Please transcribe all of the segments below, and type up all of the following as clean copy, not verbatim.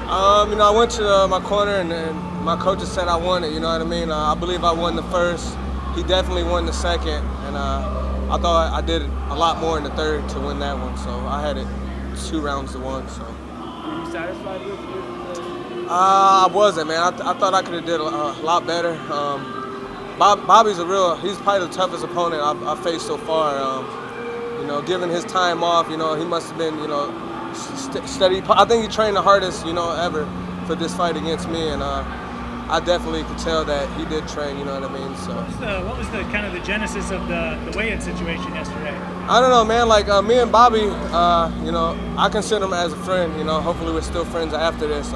I went to my corner and my coaches said I won it. You know what I mean? I believe I won the first. He definitely won the second, and I thought I did a lot more in the third to win that one. So I had it 2 rounds to 1. So. Were you satisfied with I wasn't, man. I thought I could have did a lot better. Bobby's he's probably the toughest opponent I've faced so far. Given his time off, he must have been, steady. I think he trained the hardest, ever for this fight against me, and I definitely could tell that he did train. You know what I mean? So. What was the kind of the genesis of the weigh-in situation yesterday? I don't know, man. Like me and Bobby, I consider him as a friend. Hopefully we're still friends after this.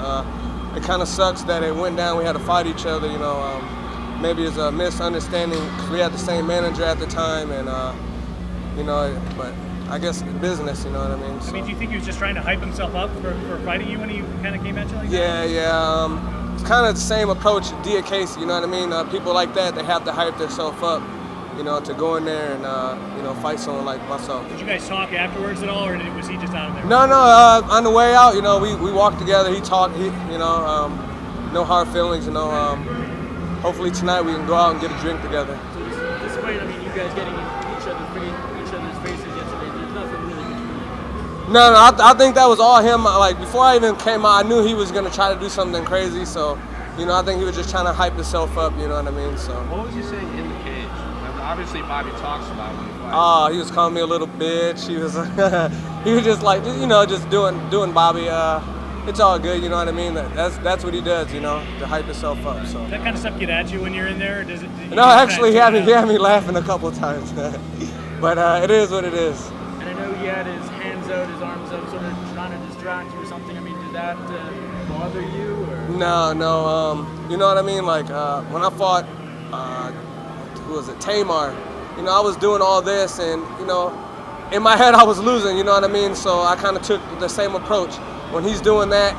It kind of sucks that it went down. We had to fight each other. Maybe it's a misunderstanding because we had the same manager at the time, and but I guess business. You know what I mean? So. I mean, do you think he was just trying to hype himself up for fighting you when he kind of came at you like that? Yeah. It's kind of the same approach Dia Casey. You know what I mean? People like that, they have to hype themselves up, to go in there and fight someone like myself. Did you guys talk afterwards at all, or was he just out of there? No. On the way out, we walked together. He talked. No hard feelings. Hopefully tonight we can go out and get a drink together. So despite, you guys getting each other's faces yesterday, there's nothing really between you. No. I think that was all him. Like before I even came out, I knew he was gonna try to do something crazy. So, I think he was just trying to hype himself up. You know what I mean? So. What was he saying in the cage? Obviously, Bobby talks about when he fights. Oh, he was calling me a little bitch. He was, he was just like, just doing Bobby. It's all good, you know what I mean? That's what he does, to hype himself up. So. That kind of stuff get at you when you're in there, or does it? No, actually, he had me laughing a couple of times. But it is what it is. And I know he had his hands out, his arms out, sort of trying to distract you or something. Did that bother you? Or? No. You know what I mean? Like when I fought, who was it? Tamar. I was doing all this, and in my head I was losing. You know what I mean? So I kind of took the same approach. When he's doing that,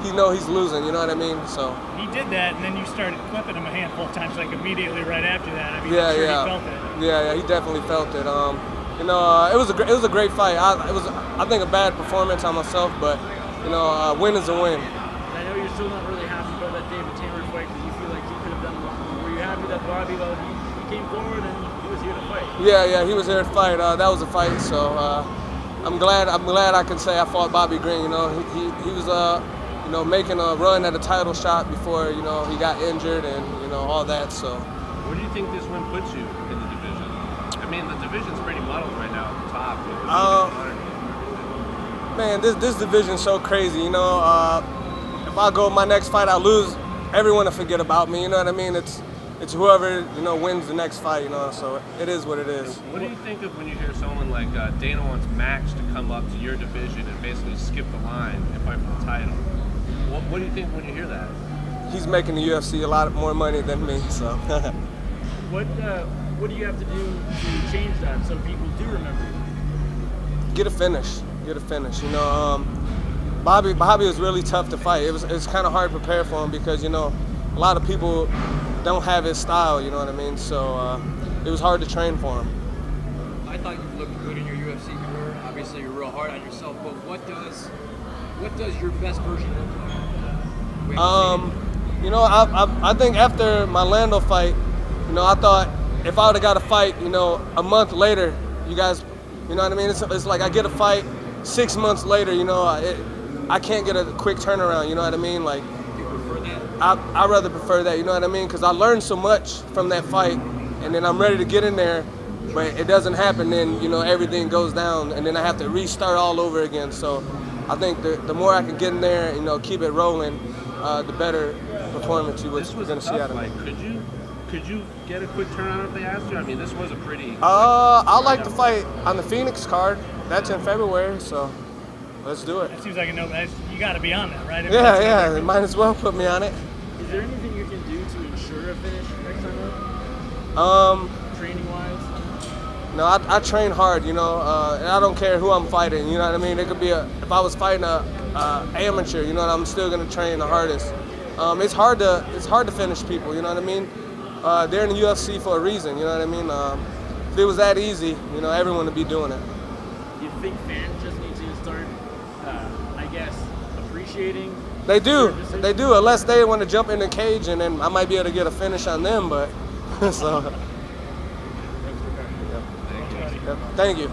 he's losing. You know what I mean? So he did that, and then you started clipping him a handful of times, like immediately right after that. I'm sure he felt it. Yeah, he definitely felt it. It was a great fight. It was, I think, a bad performance on myself, but win is a win. I know you're still not really happy about that David Tamer fight because you feel like he could have done a lot more. Were you happy that Bobby, he came forward and he was here to fight? Yeah, he was here to fight. That was a fight, so I'm glad I can say I fought Bobby Green. He was making a run at a title shot before he got injured and all that. So. Where do you think this win puts you in the division? The division's pretty muddled right now at the top. Man, this division's so crazy. If I go my next fight, I lose, everyone will forget about me. You know what I mean? It's whoever wins the next fight. So it is what it is. What do you think of when you hear someone like Dana wants Max to come up to your division and basically skip the line and fight for the title? What do you think when you hear that? He's making the UFC a lot more money than me. So. What do you have to do to change that so people do remember you? Get a finish. Bobby was really tough to fight. It was kind of hard to prepare for him because a lot of people don't have his style. You know what I mean? So it was hard to train for him. I thought you looked good in your UFC career. Obviously, you're real hard on yourself. But what does your best version look like? I think after my Lando fight, I thought if I would have got a fight, a month later, you guys, you know what I mean? It's like I get a fight 6 months later, I can't get a quick turnaround, you know what I mean? Like, you prefer that? I rather prefer that, you know what I mean? Because I learned so much from that fight, and then I'm ready to get in there, but it doesn't happen, then, everything goes down, and then I have to restart all over again. So I think the more I can get in there, keep it rolling, the better performance you're going to see out of me. Could you get a quick turnaround if they asked you? This was a pretty... I'd like to fight on the Phoenix card. That's in February, so let's do it. It seems like you got to be on that, right? Yeah, they might as well put me on it. Is there anything you can do to ensure a finish next time out? Training-wise? No, I train hard, and I don't care who I'm fighting, you know what I mean? It could be if I was fighting a amateur, I'm still gonna train the hardest. It's hard to finish people, you know what I mean? They're in the UFC for a reason, you know what I mean? If it was that easy, everyone would be doing it. Do you think fans just need to start, appreciating. They do, unless they want to jump in the cage, and then I might be able to get a finish on them. But so, Thanks, Drakkar. thank you.